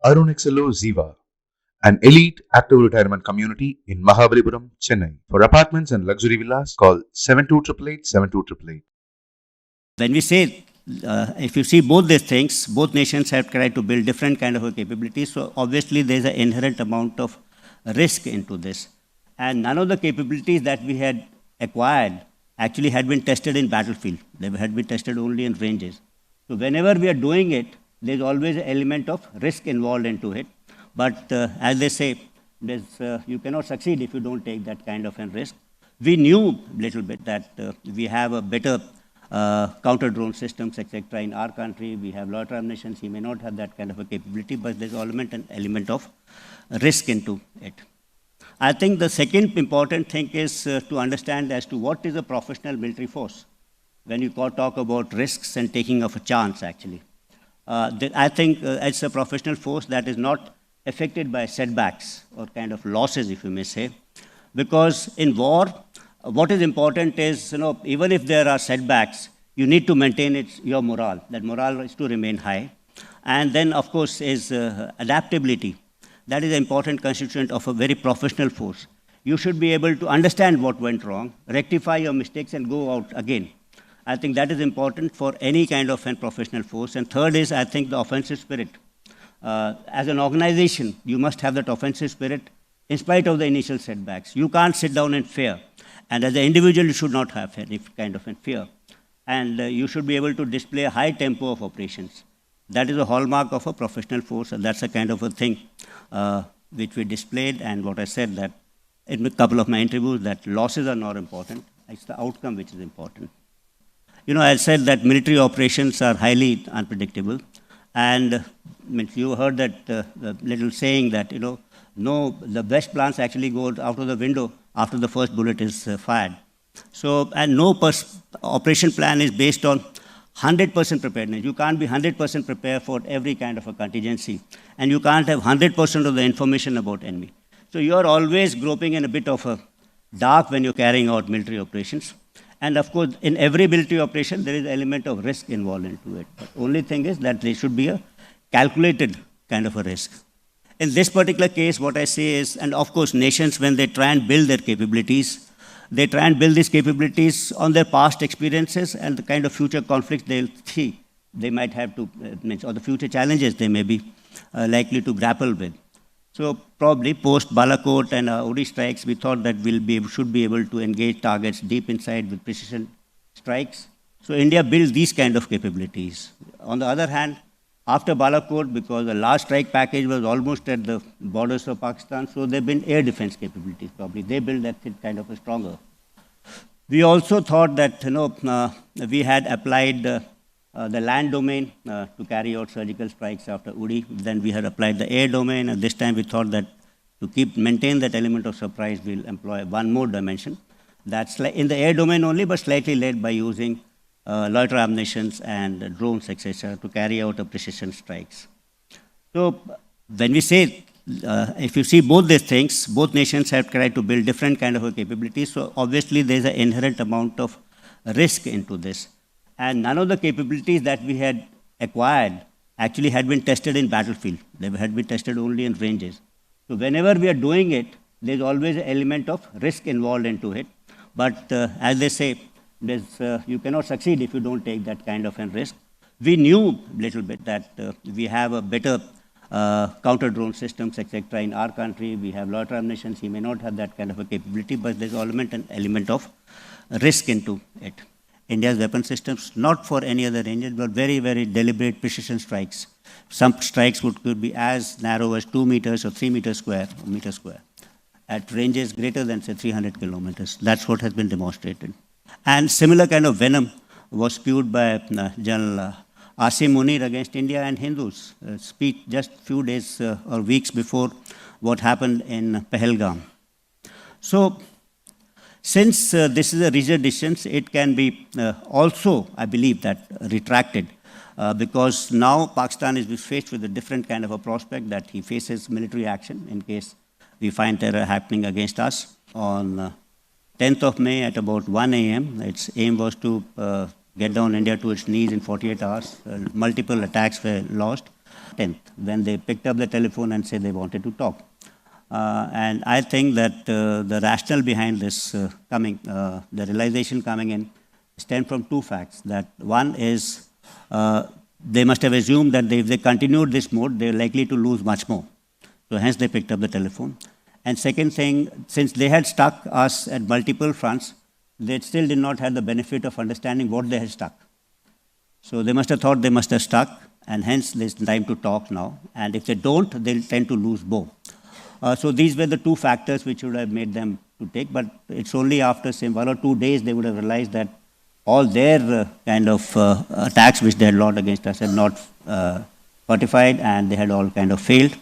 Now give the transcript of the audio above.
Arunexalo Ziva, an elite active retirement community in Mahabalipuram, Chennai. For apartments and luxury villas, call 7288 When we say, if you see both these things, both nations have tried to build different kind of a capabilities. So obviously there's an inherent amount of risk into this. And none of the capabilities that we had acquired actually had been tested in battlefield. They had been tested only in ranges. So whenever we are doing it, there's always an element of risk involved into it. But as they say, you cannot succeed if you don't take that kind of a risk. We knew a little bit that we have a better counter-drone systems, etc. in our country. We have loiter ammunitions. He may not have that kind of a capability, but there's an element of risk into it. I think the second important thing is to understand as to what is a professional military force. When you talk about risks and taking of a chance, actually. I think it's a professional force that is not affected by setbacks or kind of losses, if you may say. Because in war, what is important is, even if there are setbacks, you need to maintain your morale. That morale is to remain high. And then, of course, is adaptability. That is an important constituent of a very professional force. You should be able to understand what went wrong, rectify your mistakes, and go out again. I think that is important for any kind of a professional force. And third is, I think, the offensive spirit. As an organization, you must have that offensive spirit in spite of the initial setbacks. You can't sit down in fear. And as an individual, you should not have any kind of a fear. And you should be able to display a high tempo of operations. That is a hallmark of a professional force, and that's a kind of a thing which we displayed. And what I said that in a couple of my interviews, that losses are not important. It's the outcome which is important. I said that military operations are highly unpredictable. And you heard that the little saying that, the best plans actually go out of the window after the first bullet is fired. So, and no operation plan is based on 100% preparedness. You can't be 100% prepared for every kind of a contingency. And you can't have 100% of the information about enemy. So you are always groping in a bit of a dark when you're carrying out military operations. And of course, in every military operation, there is an element of risk involved into it. But only thing is that there should be a calculated kind of a risk. In this particular case, what I say is, and of course, nations, when they try and build their capabilities, they try and build these capabilities on their past experiences and the kind of future conflicts they'll see they might have to, or the future challenges they may be likely to grapple with. So probably post Balakot and Uri strikes, we thought that should be able to engage targets deep inside with precision strikes. So India built these kind of capabilities. On the other hand, after Balakot, because the last strike package was almost at the borders of Pakistan, so they built air defense capabilities probably. They built that kind of a stronger. We also thought that we had applied the land domain to carry out surgical strikes after Uri. Then we had applied the air domain, and this time we thought that to maintain that element of surprise, we'll employ one more dimension. That's in the air domain only, but slightly led by using loiter ammunitions and drones, etc., to carry out precision strikes. So when we say, if you see both these things, both nations have tried to build different kind of a capabilities. So obviously there's an inherent amount of risk into this. And none of the capabilities that we had acquired actually had been tested in battlefield. They had been tested only in ranges. So whenever we are doing it, there's always an element of risk involved into it. But as they say, you cannot succeed if you don't take that kind of a risk. We knew a little bit that we have a better counter-drone systems, etc. in our country. We have loiter ammunitions. He may not have that kind of a capability, but there's an element of risk into it. India's weapon systems, not for any other ranges, but very, very deliberate precision strikes. Some strikes could be as narrow as 2 meters or 3 meters square, or meter square, at ranges greater than, say, 300 kilometers. That's what has been demonstrated. And similar kind of venom was spewed by General Asim Munir against India and Hindus. Speech just few days or weeks before what happened in Pahalgam. So, since this is a regional distance, it can be also, I believe, that retracted because now Pakistan is faced with a different kind of a prospect that he faces military action in case we find terror happening against us. On 10th of May at about 1 a.m., its aim was to get down India to its knees in 48 hours. Multiple attacks were launched. 10th, when they picked up the telephone and said they wanted to talk. And I think that the rationale behind this the realization coming in, stem from two facts. That one is they must have assumed that if they continued this mode, they're likely to lose much more. So hence they picked up the telephone. And second thing, since they had stuck us at multiple fronts, they still did not have the benefit of understanding what they had stuck. So they must have thought they must have stuck, and hence there's time to talk now. And if they don't, they'll tend to lose more. So these were the two factors which would have made them to take, but it's only after, say, 1 or 2 days they would have realized that all their kind of attacks which they had launched against us had not fortified, and they had all kind of failed.